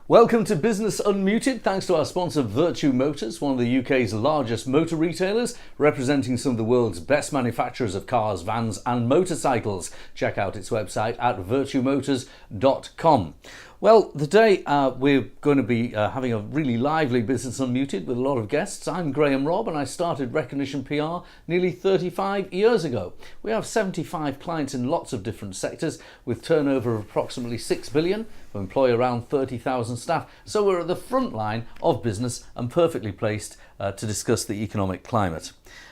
Welcome to Business Unmuted, thanks to our sponsor Vertu Motors, one of the UK's largest motor retailers, representing some of the world's best manufacturers of cars, vans and motorcycles. Check out its website at vertumotors.com. Well, today we're going to be having a really lively Business Unmuted with a lot of guests. I'm Graham Robb and I started Recognition PR nearly 35 years ago. We have 75 clients in lots of different sectors with turnover of approximately 6 billion. We employ around 30,000 staff. So we're at the front line of business and perfectly placed to discuss the economic climate.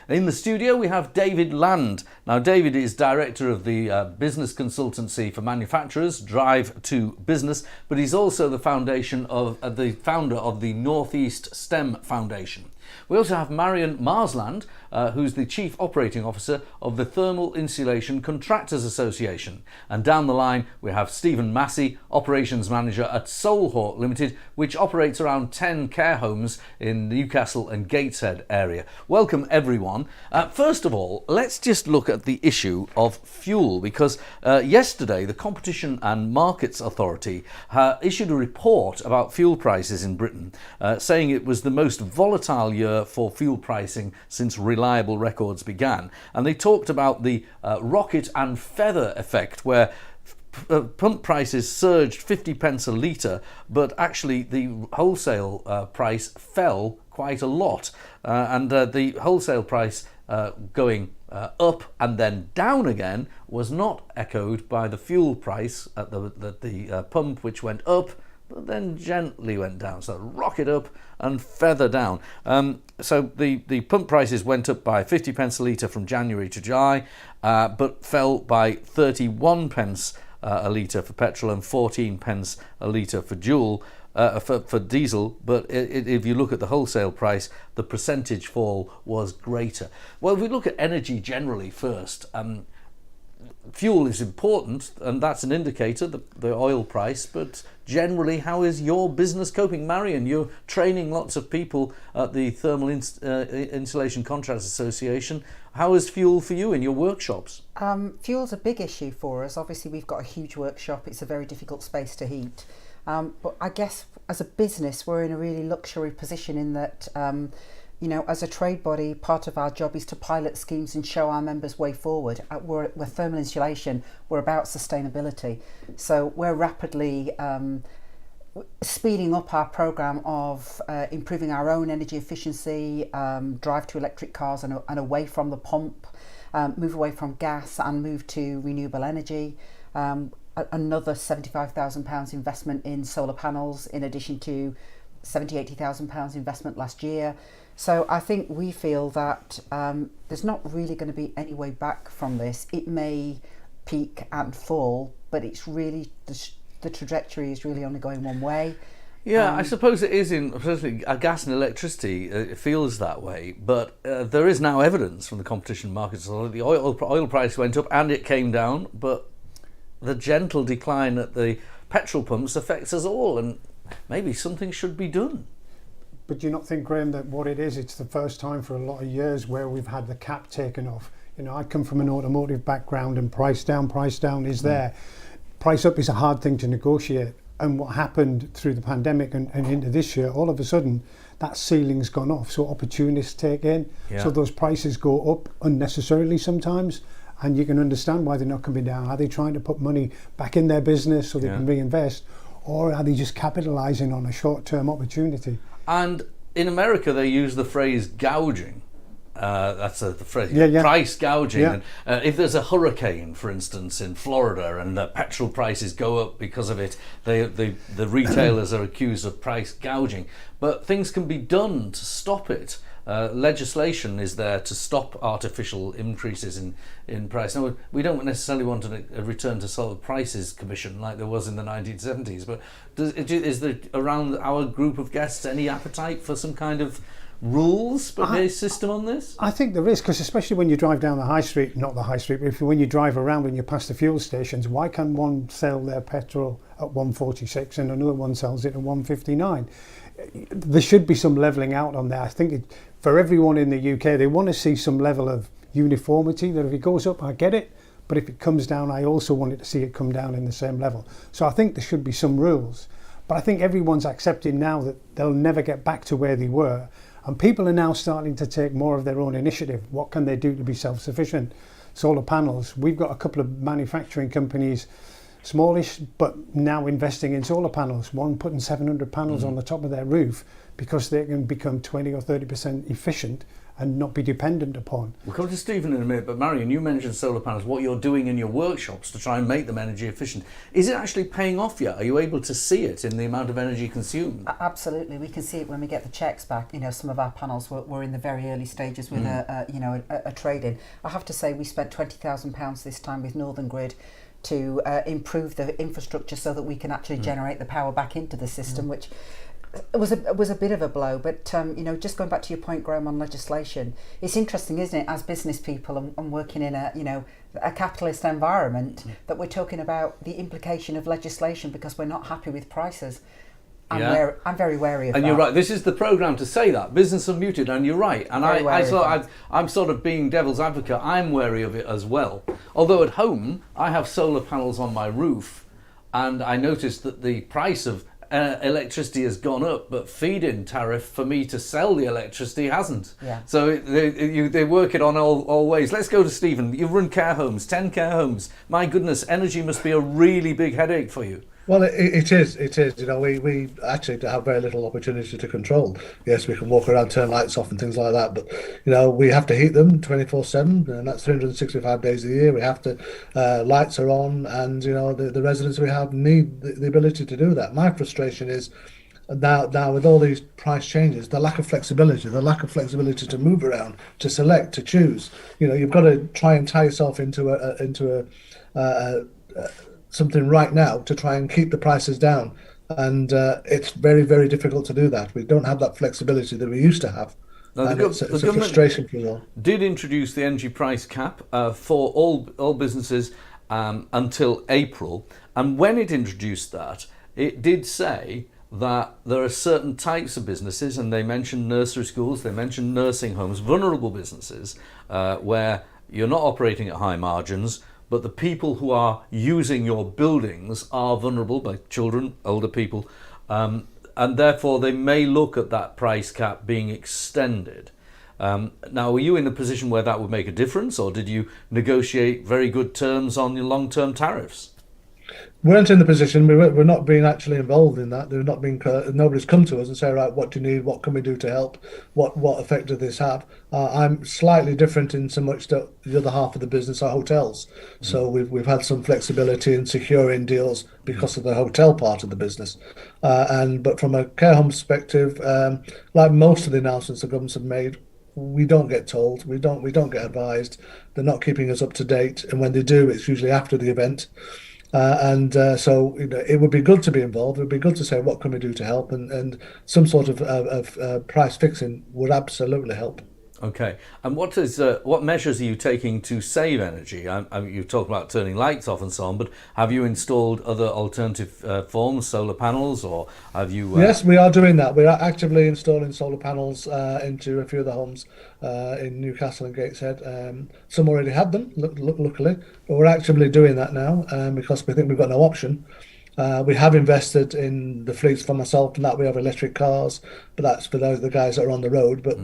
In the studio we have David Land. Now David is director of the business consultancy for manufacturers, Drive to Business, but he's also the the founder of the Northeast STEM Foundation. We also have Marion Marsland, who's the Chief Operating Officer of the Thermal Insulation Contractors Association. And down the line we have Stephen Massey, Operations Manager at Solhawk Limited, which operates around 10 care homes in the Newcastle and Gateshead area. Welcome everyone. First of all, let's just look at the issue of fuel, because yesterday the Competition and Markets Authority issued a report about fuel prices in Britain, saying it was the most volatile year for fuel pricing since reliable records began. And they talked about the rocket and feather effect, where pump prices surged 50 pence a litre, but actually the wholesale price fell quite a lot. And the wholesale price going up and then down again was not echoed by the fuel price at the pump, which went up but then gently went down. So rocket up and feather down. So the pump prices went up by 50 pence a litre from January to July, but fell by 31 pence a litre for petrol and 14 pence a litre for for diesel. But if you look at the wholesale price, the percentage fall was greater. Well, if we look at energy generally first, fuel is important, and that's an indicator, the oil price, but generally, how is your business coping? Marion, you're training lots of people at the Thermal Insulation Contractors Association. How is fuel for you in your workshops? Fuel's a big issue for us. Obviously, we've got a huge workshop. It's a very difficult space to heat. But I guess as a business, we're in a really luxury position in that as a trade body, part of our job is to pilot schemes and show our members way forward. We're Thermal Insulation, we're about sustainability. So we're rapidly speeding up our programme of improving our own energy efficiency, drive to electric cars and away from the pump, move away from gas and move to renewable energy. Another £75,000 investment in solar panels, in addition to £80,000 investment last year. So I think we feel that there's not really going to be any way back from this. It may peak and fall, but it's really the trajectory is really only going one way. Yeah, I suppose it is especially gas and electricity. It feels that way, but there is now evidence from the Competition and Markets Authority. The oil price went up and it came down, but the gentle decline at the petrol pumps affects us all, and maybe something should be done. But do you not think, Graham, that what it is, it's the first time for a lot of years where we've had the cap taken off? I come from an automotive background, and price down is there. Price up is a hard thing to negotiate. And what happened through the pandemic and into this year, all of a sudden, that ceiling's gone off. So opportunists take in. Yeah. So those prices go up unnecessarily sometimes. And you can understand why they're not coming down. Are they trying to put money back in their business so they can reinvest? Or are they just capitalising on a short-term opportunity? And in America, they use the phrase gouging. That's the phrase, price gouging. Yeah. And if there's a hurricane, for instance, in Florida, and the petrol prices go up because of it, the retailers are accused of price gouging. But things can be done to stop it. Legislation is there to stop artificial increases in price. Now, we don't necessarily want a return to solid prices commission like there was in the 1970s, but is there around our group of guests any appetite for some kind of rules-based system on this? I think there is, because especially when you drive down the high street, not the high street, but when you drive around and you pass the fuel stations, why can one sell their petrol at 146 and another one sells it at 159? There should be some levelling out on there. I think for everyone in the UK, they want to see some level of uniformity, that if it goes up, I get it, but if it comes down, I also wanted to see it come down in the same level. So I think there should be some rules. But I think everyone's accepting now that they'll never get back to where they were. And people are now starting to take more of their own initiative. What can they do to be self-sufficient? Solar panels. We've got a couple of manufacturing companies, smallish, but now investing in solar panels. One putting 700 panels on the top of their roof because they can become 20 or 30% efficient and not be dependent upon. We'll come to Stephen in a minute, but Marion, you mentioned solar panels, what you're doing in your workshops to try and make them energy efficient. Is it actually paying off yet? Are you able to see it in the amount of energy consumed? Absolutely, we can see it when we get the checks back. You know, some of our panels were in the very early stages with a trade-in. I have to say we spent £20,000 this time with Northern Grid to improve the infrastructure so that we can actually generate the power back into the system, which was a bit of a blow. But just going back to your point, Graham, on legislation, it's interesting, isn't it, as business people and working in a capitalist environment, that we're talking about the implication of legislation because we're not happy with prices. I'm very wary of that. And you're right, this is the programme to say that, Business Unmuted, and you're right. And I'm sort of being devil's advocate, I'm wary of it as well. Although at home, I have solar panels on my roof, and I noticed that the price of electricity has gone up, but feed-in tariff for me to sell the electricity hasn't. Yeah. So they work it on all ways. Let's go to Stephen. You run care homes, 10 care homes. My goodness, energy must be a really big headache for you. Well, it is. You know, we actually have very little opportunity to control. Yes, we can walk around, turn lights off and things like that, but, you know, we have to heat them 24/7, and that's 365 days a year. We have to, lights are on, and, you know, the residents we have need the ability to do that. My frustration is now with all these price changes, the lack of flexibility to move around, to select, to choose. You know, you've got to try and tie yourself into something right now to try and keep the prices down, and it's very, very difficult to do that. We don't have that flexibility that we used to have. Now, it's a frustration for us all. Did introduce the energy price cap for all businesses until April, and when it introduced that, it did say that there are certain types of businesses, and they mentioned nursery schools, they mentioned nursing homes, vulnerable businesses, where you're not operating at high margins, but the people who are using your buildings are vulnerable, by children, older people, and therefore they may look at that price cap being extended. Now, were you in a position where that would make a difference, or did you negotiate very good terms on your long-term tariffs? We weren't in the position. We're not being actually involved in that. There's not been. Nobody's come to us and say, right, what do you need? What can we do to help? What effect does this have? I'm slightly different in so much that the other half of the business are hotels. So we've had some flexibility in securing deals because of the hotel part of the business. But from a care home perspective, like most of the announcements the governments have made, we don't get told. We don't get advised. They're not keeping us up to date. And when they do, it's usually after the event. So you know, it would be good to be involved. It would be good to say what can we do to help, and some sort of price fixing would absolutely help. Okay, and what measures are you taking to save energy? You talk about turning lights off and so on, but have you installed other alternative forms, solar panels, or have you? Yes, we are doing that. We are actively installing solar panels into a few of the homes in Newcastle and Gateshead. Some already had them, luckily, but we're actively doing that now because we think we've got no option. We have invested in the fleets for myself, and that we have electric cars, but that's for the guys that are on the road. But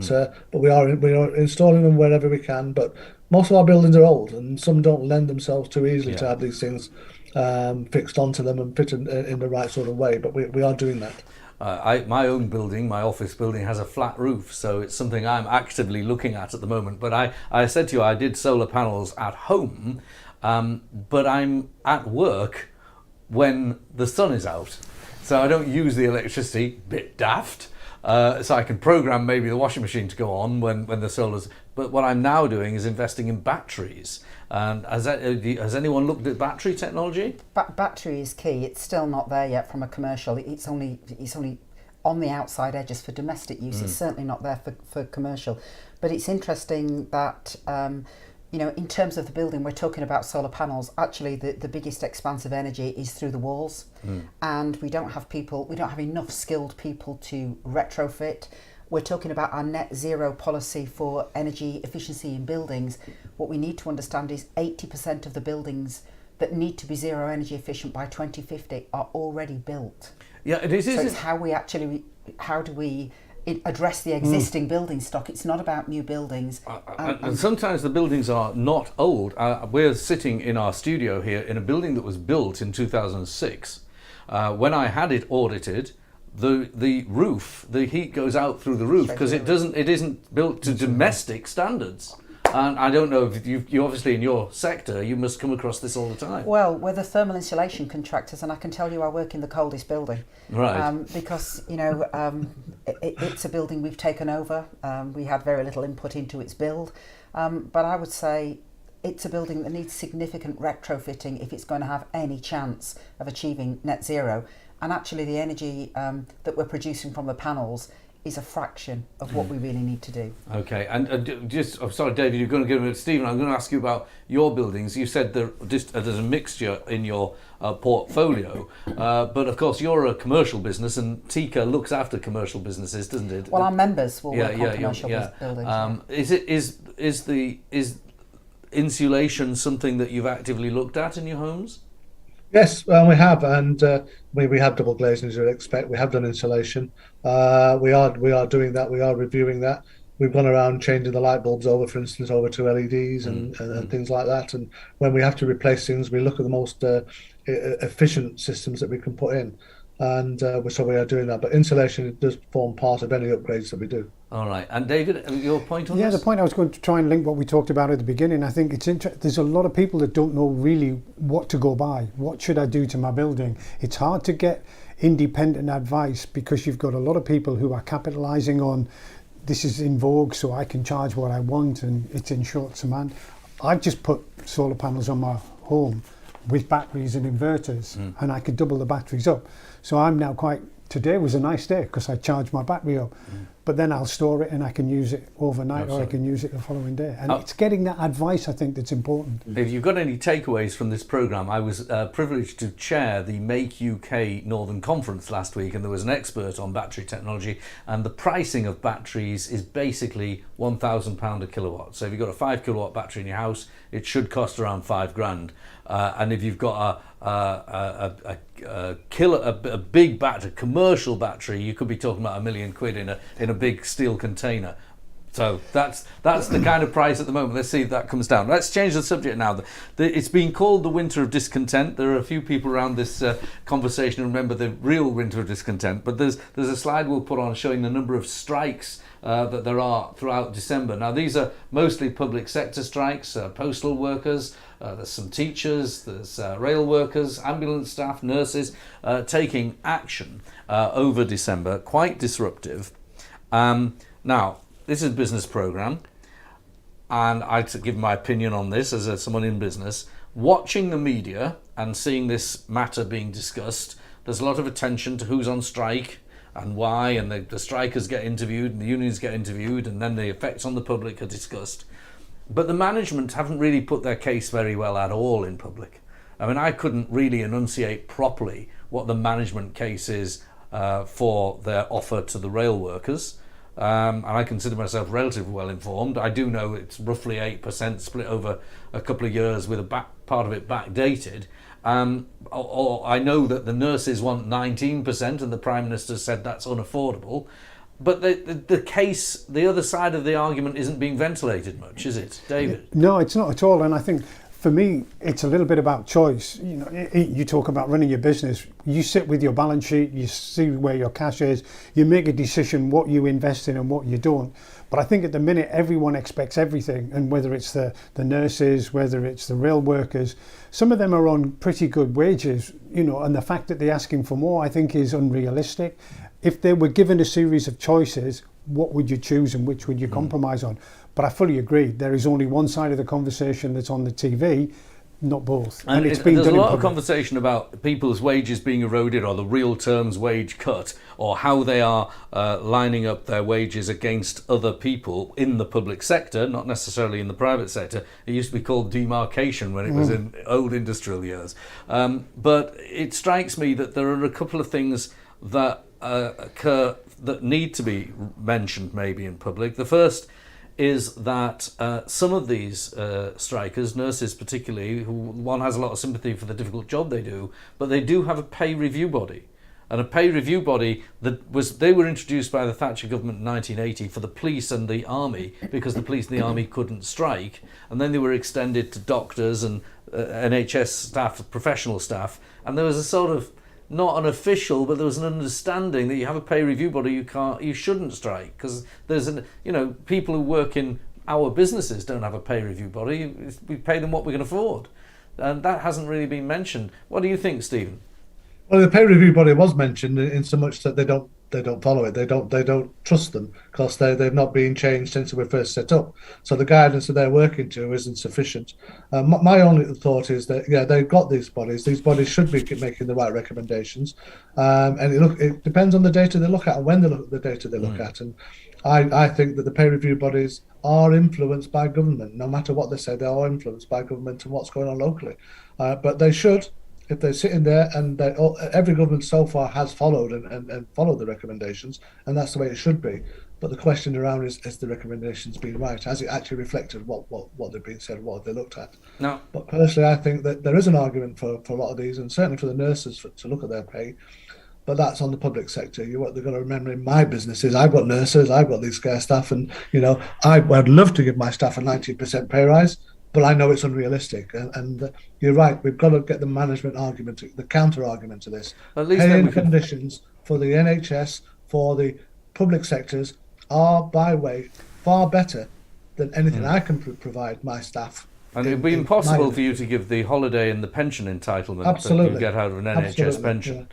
we are installing them wherever we can. But most of our buildings are old, and some don't lend themselves too easily to have these things fixed onto them and fit in the right sort of way. But we are doing that. My own building, my office building, has a flat roof, so it's something I'm actively looking at the moment. But I said to you, I did solar panels at home, but I'm at work when the sun is out, so I don't use the electricity. Bit daft. So I can program maybe the washing machine to go on when the solar's. But what I'm now doing is investing in batteries. And has anyone looked at battery technology? Battery is key. It's still not there yet from a commercial. It's only on the outside edges for domestic use. It's certainly not there for commercial. But it's interesting that. In terms of the building, we're talking about solar panels. Actually, the biggest expanse of energy is through the walls, and we don't have enough skilled people to retrofit. We're talking about our net zero policy for energy efficiency in buildings. What we need to understand is 80% of the buildings that need to be zero energy efficient by 2050 are already built. Yeah, it is. So Is it's it? how do we address the existing building stock? It's not about new buildings. And sometimes the buildings are not old. We're sitting in our studio here in a building that was built in 2006. When I had it audited, the roof, the heat goes out through the roof because it isn't built to domestic standards. And I don't know if you obviously in your sector you must come across this all the time. Well, we're the thermal insulation contractors, and I can tell you I work in the coldest building. Right. Because it's a building we've taken over. We had very little input into its build, but I would say it's a building that needs significant retrofitting if it's going to have any chance of achieving net zero. And actually, the energy that we're producing from the panels is a fraction of what we really need to do. Okay, and I'm sorry, David, you're going to give it to Stephen. I'm going to ask you about your buildings. You said there's a mixture in your portfolio, but of course you're a commercial business, and Tika looks after commercial businesses, doesn't it? Well, our members will work on commercial buildings. Is insulation something that you've actively looked at in your homes? Yes, well, we have, and we have double glazing as you'd expect. We have done insulation. We are doing that. We are reviewing that. We've gone around changing the light bulbs over, for instance, over to LEDs and things like that. And when we have to replace things, we look at the most efficient systems that we can put in. And so we are doing that. But insulation does form part of any upgrades that we do. All right. And David, your point on this? Yeah, the point I was going to try and link what we talked about at the beginning. I think there's a lot of people that don't know really what to go by. What should I do to my building? It's hard to get independent advice because you've got a lot of people who are capitalising on this is in vogue, so I can charge what I want and it's in short demand. I've just put solar panels on my home with batteries and inverters, and I could double the batteries up. So I'm now today was a nice day because I charged my battery up, but then I'll store it and I can use it overnight. Absolutely. Or I can use it the following day. And it's getting that advice, I think, that's important. If you've got any takeaways from this programme, I was privileged to chair the Make UK Northern Conference last week, and there was an expert on battery technology, and the pricing of batteries is basically £1,000 a kilowatt. So if you've got a 5 kilowatt battery in your house, it should cost around £5,000. And if you've got a big battery, commercial battery, you could be talking about £1 million in a big steel container. So that's the kind of price at the moment. Let's see if that comes down. Let's change the subject now. It's been called the winter of discontent. There are a few people around this conversation who remember the real winter of discontent, but there's a slide we'll put on showing the number of strikes that there are throughout December. Now these are mostly public sector strikes, postal workers, there's some teachers, there's rail workers, ambulance staff, nurses taking action over December, quite disruptive. Now, this is a business programme, and I'd give my opinion on this as someone in business. Watching the media and seeing this matter being discussed, there's a lot of attention to who's on strike and why, and the strikers get interviewed and the unions get interviewed, and then the effects on the public are discussed. But the management haven't really put their case very well at all in public. I mean, I couldn't really enunciate properly what the management case is for their offer to the rail workers. And I consider myself relatively well informed. I do know it's roughly 8% split over a couple of years with part of it backdated. Or I know that the nurses want 19% and the Prime Minister said that's unaffordable. But the case, the other side of the argument isn't being ventilated much, is it, David? No, it's not at all. And I think for me, it's a little bit about choice. You know, you talk about running your business. You sit with your balance sheet, you see where your cash is, you make a decision what you invest in and what you don't. But I think at the minute, everyone expects everything. And whether it's the nurses, whether it's the rail workers, some of them are on pretty good wages, you know, and the fact that they're asking for more, I think is unrealistic. If they were given a series of choices, what would you choose and which would you compromise on? But I fully agree, there is only one side of the conversation that's on the TV, not both. And it's been there's a lot of conversation about people's wages being eroded, or the real terms wage cut, or how they are lining up their wages against other people in the public sector, not necessarily in the private sector. It used to be called demarcation when it was in old industrial years. But it strikes me that there are a couple of things that occur that need to be mentioned maybe in public. The first is that some of these strikers, nurses particularly, who one has a lot of sympathy for the difficult job they do, but they do have a pay review body. and a pay review body they were introduced by the Thatcher government in 1980 for the police and the army, because the police and the army couldn't strike, and then they were extended to doctors and NHS staff, professional staff, and there was a sort of, not an official, but there was an understanding that you have a pay review body, you shouldn't strike, because there's people who work in our businesses don't have a pay review body. We pay them what we can afford, and that hasn't really been mentioned. What do you think, Stephen? Well, the pay review body was mentioned in so much that they don't follow it. They don't trust them, because they've not been changed since they were first set up. So the guidance that they're working to isn't sufficient. My only thought is that they've got these bodies. These bodies should be making the right recommendations, and it depends on the data they look at and when they look at the data they look at. And I think that the pay review bodies are influenced by government. No matter what they say, they are influenced by government and what's going on locally. But they should. If they're sitting there, and every government so far has followed and followed the recommendations, and that's the way it should be. But the question around is the recommendations been right? Has it actually reflected what they've been said, what they looked at? No. But personally, I think that there is an argument for a lot of these, and certainly for the nurses to look at their pay. But that's on the public sector. What they've got to remember in my business is I've got nurses, I've got these care staff, and I'd love to give my staff a 19% pay rise. But I know it's unrealistic, and you're right. We've got to get the management argument, the counter argument to this. At least paying conditions for the NHS, for the public sectors, are by way far better than anything I can provide my staff. And it'd be impossible for you to give the holiday and the pension entitlement that you get out of an NHS pension.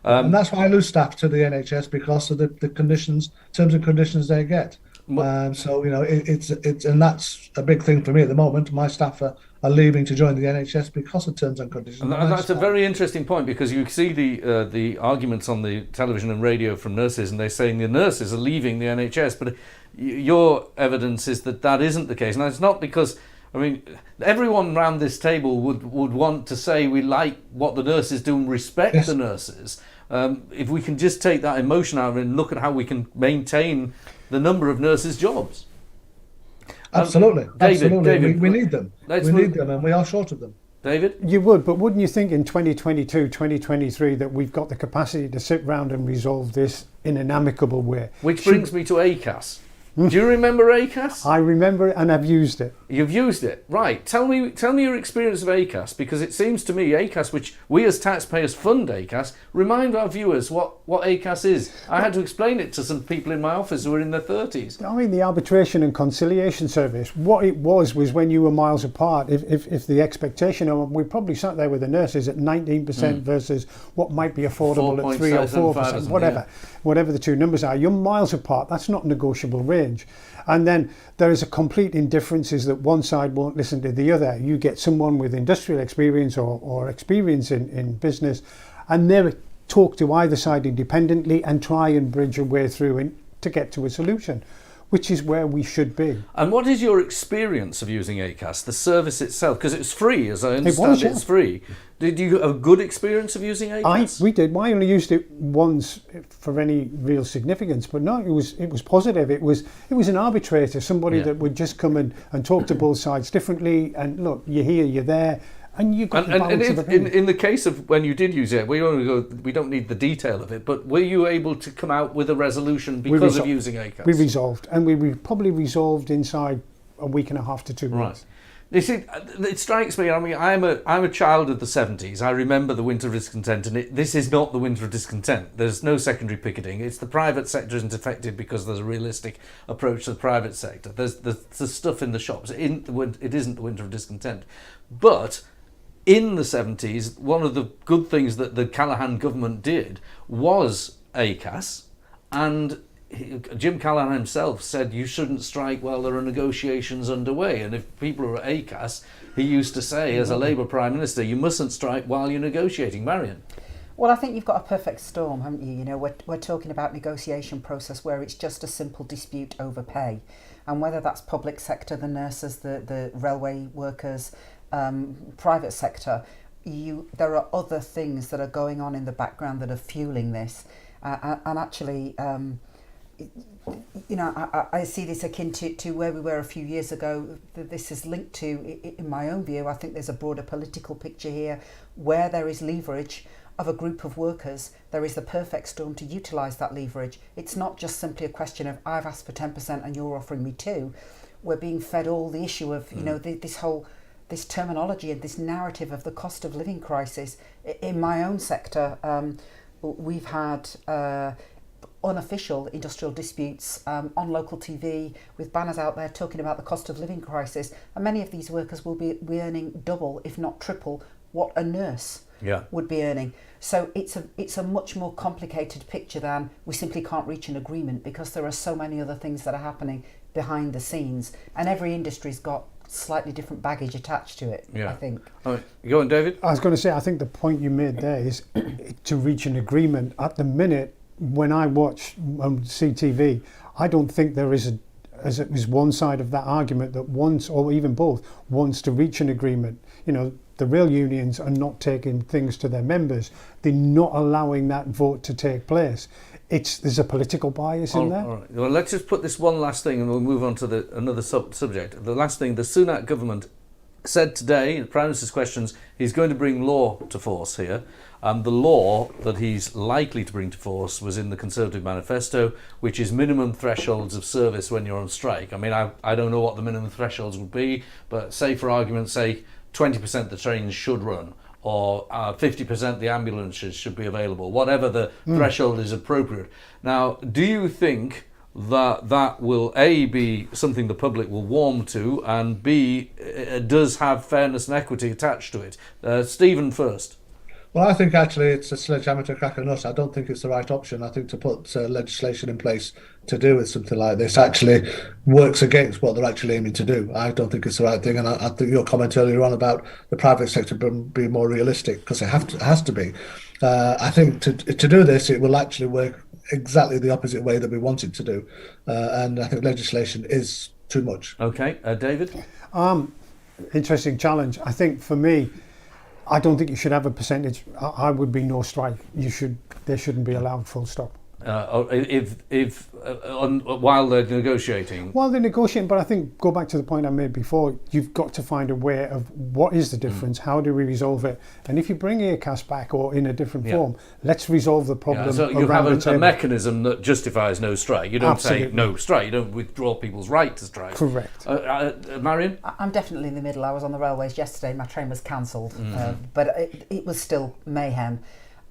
Yeah. And that's why I lose staff to the NHS, because of the conditions, terms and conditions they get. So it's and that's a big thing for me at the moment. My staff are leaving to join the NHS because of terms and conditions. And that's a very interesting point, because you see the arguments on the television and radio from nurses, and they're saying the nurses are leaving the NHS, but your evidence is that isn't the case. Now, it's not because, everyone around this table would want to say we like what the nurses do and respect the nurses. If we can just take that emotion out of it and look at how we can maintain the number of nurses' jobs. Absolutely. David, we need them. We need them, and we are short of them. David? You would, but wouldn't you think in 2022, 2023 that we've got the capacity to sit round and resolve this in an amicable way? Which brings me to ACAS. Do you remember ACAS? I remember it, and I've used it. You've used it, right? Tell me your experience of ACAS, because it seems to me ACAS, which we as taxpayers fund ACAS, remind our viewers what ACAS is. I had to explain it to some people in my office who were in their 30s. The Arbitration and Conciliation Service, what it was when you were miles apart, if the expectation, we probably sat there with the nurses at 19% versus what might be affordable at 3 or 4%, whatever the two numbers are, you're miles apart. That's not negotiable range. And then there is a complete indifference, is that one side won't listen to the other. You get someone with industrial experience or experience in business, and they talk to either side independently and try and bridge a way through to get to a solution, which is where we should be. And what is your experience of using ACAS, the service itself? Because it's free, as I understand it's free. Did you have a good experience of using ACAS? We did. I only used it once for any real significance, but no, it was positive. It was an arbitrator, somebody that would just come and talk to both sides differently. And look, you're here, you're there, and you've got the balance of opinion. In the case of when you did use it, we don't need the detail of it, but were you able to come out with a resolution because of using ACAS? We resolved, and we probably resolved inside a week and a half to 2 weeks. Right. You see, it strikes me. I'm a child of the 70s. I remember the Winter of Discontent, and this is not the Winter of Discontent. There's no secondary picketing. It's the private sector isn't affected because there's a realistic approach to the private sector. There's the stuff in the shops. It isn't the Winter of Discontent, but in the 70s, one of the good things that the Callaghan government did was ACAS, and Jim Callaghan himself said you shouldn't strike while there are negotiations underway. And if people are at ACAS, he used to say, as a Labour Prime Minister, you mustn't strike while you're negotiating. Marion? Well, I think you've got a perfect storm, haven't you? We're talking about negotiation process where it's just a simple dispute over pay. And whether that's public sector, the nurses, the railway workers, private sector, there are other things that are going on in the background that are fueling this. And actually... I see this akin to where we were a few years ago. This is linked to, in my own view, I think there's a broader political picture here where there is leverage of a group of workers, there is the perfect storm to utilise that leverage. It's not just simply a question of I've asked for 10% and you're offering me 2%. We're being fed all the issue of, this terminology and this narrative of the cost of living crisis. In my own sector, we've had unofficial industrial disputes on local TV with banners out there talking about the cost of living crisis, and many of these workers will be earning double, if not triple, what a nurse would be earning. So it's a much more complicated picture than we simply can't reach an agreement, because there are so many other things that are happening behind the scenes, and every industry's got slightly different baggage attached to it. I think. Go on, David. I was going to say, I think the point you made there is to reach an agreement. At the minute, when I watch CTV, I don't think there is as it was one side of that argument that wants, or even both, wants to reach an agreement. The rail unions are not taking things to their members. They're not allowing that vote to take place. There's a political bias in there. All right. Well, let's just put this one last thing and we'll move on to another subject. The last thing, the Sunak government said today, in Prime Minister's questions, he's going to bring law to force here. The law that he's likely to bring to force was in the Conservative manifesto, which is minimum thresholds of service when you're on strike. I mean, I don't know what the minimum thresholds would be, but say for argument's sake, 20% the trains should run, or 50% the ambulances should be available, whatever the threshold is appropriate. Now, do you think that will A, be something the public will warm to, and B, it does have fairness and equity attached to it? Stephen first. Well, I think actually it's a sledgehammer to crack a nut. I don't think it's the right option. I think to put legislation in place to deal with something like this actually works against what they're actually aiming to do. I don't think it's the right thing, and I think your comment earlier on about the private sector being more realistic, because it has to be. I think to do this, it will actually work exactly the opposite way that we want it to do, and I think legislation is too much. Okay, David? Interesting challenge. I think for me, I don't think you should have a percentage. I would be no strike. They shouldn't be allowed, full stop. While they're negotiating. While they're negotiating, but I think, go back to the point I made before, you've got to find a way of what is the difference, how do we resolve it? And if you bring ACAS back or in a different form, let's resolve the problem. So you have a mechanism that justifies no strike. You don't say no strike, you don't withdraw people's right to strike. Correct. Marion? I'm definitely in the middle. I was on the railways yesterday, my train was cancelled, but it was still mayhem.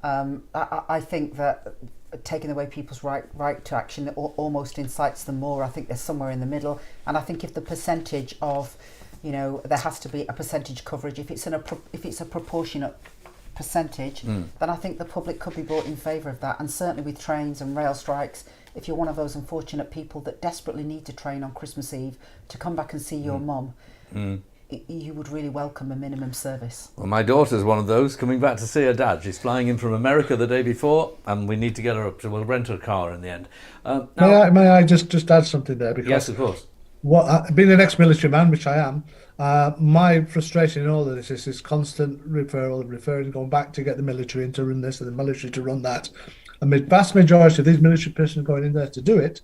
I think that taking away people's right to action almost incites them more. I think they're somewhere in the middle, and I think if the percentage of, there has to be a percentage coverage. If it's a proportionate percentage, then I think the public could be brought in favour of that. And certainly with trains and rail strikes, if you're one of those unfortunate people that desperately need to train on Christmas Eve to come back and see your mum, you would really welcome a minimum service. Well, my daughter's one of those, coming back to see her dad. She's flying in from America the day before, and we need to get her up to, we'll rent her a car in the end. May I just add something there? Because yes, of course. Being an ex-military man, which I am, my frustration in all of this is this constant referring, going back to get the military in to run this and the military to run that. And the vast majority of these military personnel going in there to do it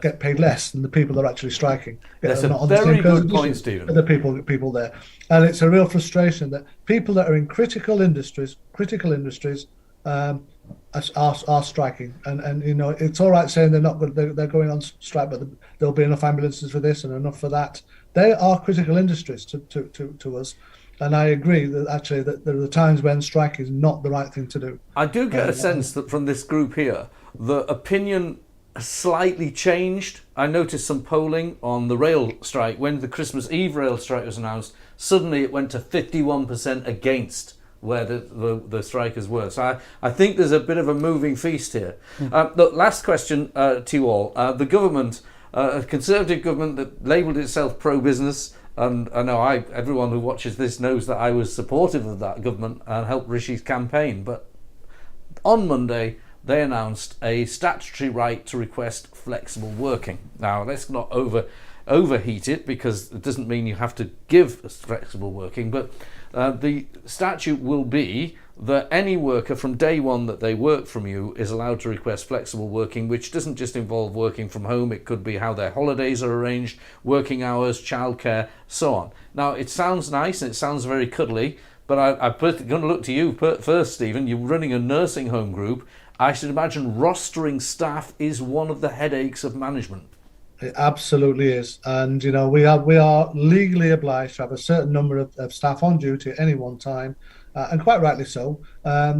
get paid less than the people that are actually striking. That's a very good point, Stephen. The people there, and it's a real frustration that people that are in critical industries, are striking. And it's all right saying they're not good, they're going on strike, but there'll be enough ambulances for this and enough for that. They are critical industries to us. And I agree that actually that there are times when strike is not the right thing to do. I do get a sense that from this group here, the opinion slightly changed. I noticed some polling on the rail strike. When the Christmas Eve rail strike was announced, suddenly it went to 51% against where the strikers were. So I think there's a bit of a moving feast here. The last question to you all. The government, a Conservative government that labelled itself pro-business, and I know everyone who watches this knows that I was supportive of that government and helped Rishi's campaign, but on Monday they announced a statutory right to request flexible working. Now, let's not overheat it, because it doesn't mean you have to give flexible working, but the statute will be that any worker from day one that they work from you is allowed to request flexible working, which doesn't just involve working from home. It could be how their holidays are arranged, working hours, childcare, so on. Now, it sounds nice and it sounds very cuddly, But I'm going to look to you first, Stephen. You're running a nursing home group. I should imagine rostering staff is one of the headaches of management. It absolutely is, and we are legally obliged to have a certain number of staff on duty at any one time, and quite rightly so.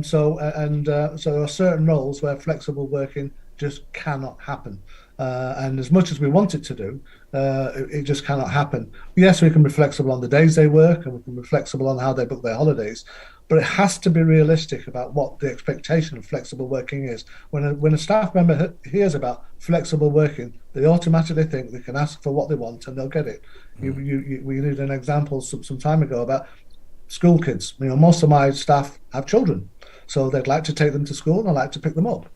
So there are certain roles where flexible working just cannot happen, and as much as we want it to do, it just cannot happen. Yes, we can be flexible on the days they work, and we can be flexible on how they book their holidays, but it has to be realistic about what the expectation of flexible working is. When a staff member hears about flexible working, they automatically think they can ask for what they want and they'll get it. We did an example some time ago about school kids. Most of my staff have children, so they'd like to take them to school and I like to pick them up.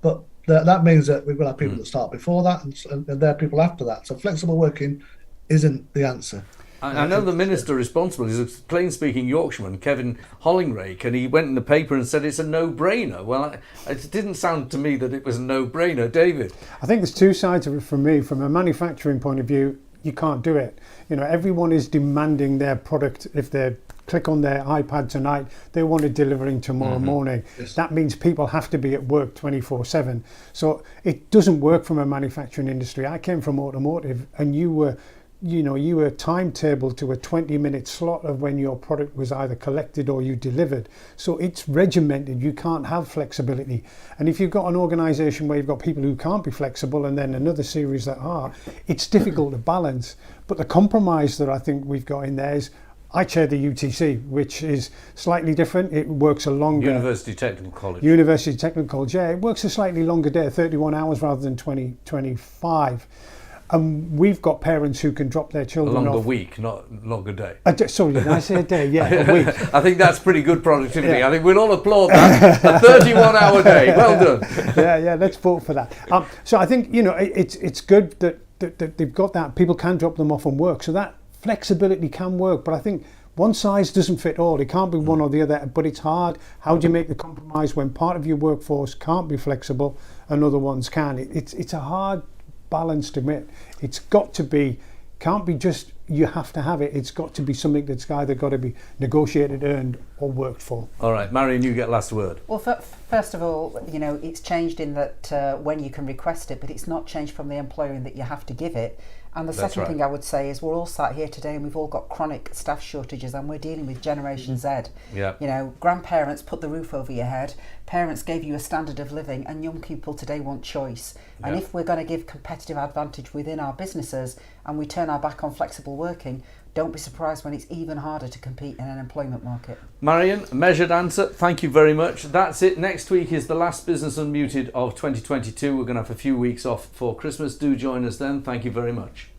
But that means that we've got to have people that start before that and there are people after that. So flexible working isn't the answer. I know the minister responsible is a plain-speaking Yorkshireman, Kevin Hollingrake, and he went in the paper and said it's a no-brainer. Well, it didn't sound to me that it was a no-brainer. David? I think there's two sides of it for me. From a manufacturing point of view, you can't do it. Everyone is demanding their product. If they click on their iPad tonight, they want it delivering tomorrow morning. Yes. That means people have to be at work 24/7. So it doesn't work from a manufacturing industry. I came from automotive, and you were timetabled to a 20-minute slot of when your product was either collected or you delivered. So it's regimented. You can't have flexibility. And if you've got an organisation where you've got people who can't be flexible and then another series that are, it's difficult to balance. But the compromise that I think we've got in there is, I chair the UTC, which is slightly different. It works a longer... University Technical College. University Technical College, yeah. It works a slightly longer day, 31 hours rather than 25. And we've got parents who can drop their children off. A longer week, not longer day. Sorry, did I say a day? Yeah, a week. I think that's pretty good productivity. Yeah. I think we'll all applaud that. A 31-hour day. Well done. Yeah, let's vote for that. So I think, it's good that they've got that. People can drop them off and work. So that flexibility can work. But I think one size doesn't fit all. It can't be one or the other, but it's hard. How do you make the compromise when part of your workforce can't be flexible and other ones can? It's a hard balance to meet. It's got to be, can't be just you have to have it. It's got to be something that's either got to be negotiated, earned, or worked for. All right, Marion, you get last word. Well, first of all, it's changed in that when you can request it, but it's not changed from the employer in that you have to give it. And the second thing I would say is we're all sat here today and we've all got chronic staff shortages and we're dealing with Generation Z. Yeah. Grandparents put the roof over your head, parents gave you a standard of living, and young people today want choice. And if we're going to give competitive advantage within our businesses and we turn our back on flexible working, don't be surprised when it's even harder to compete in an employment market. Marion, measured answer. Thank you very much. That's it. Next week is the last Business Unmuted of 2022. We're going to have a few weeks off for Christmas. Do join us then. Thank you very much.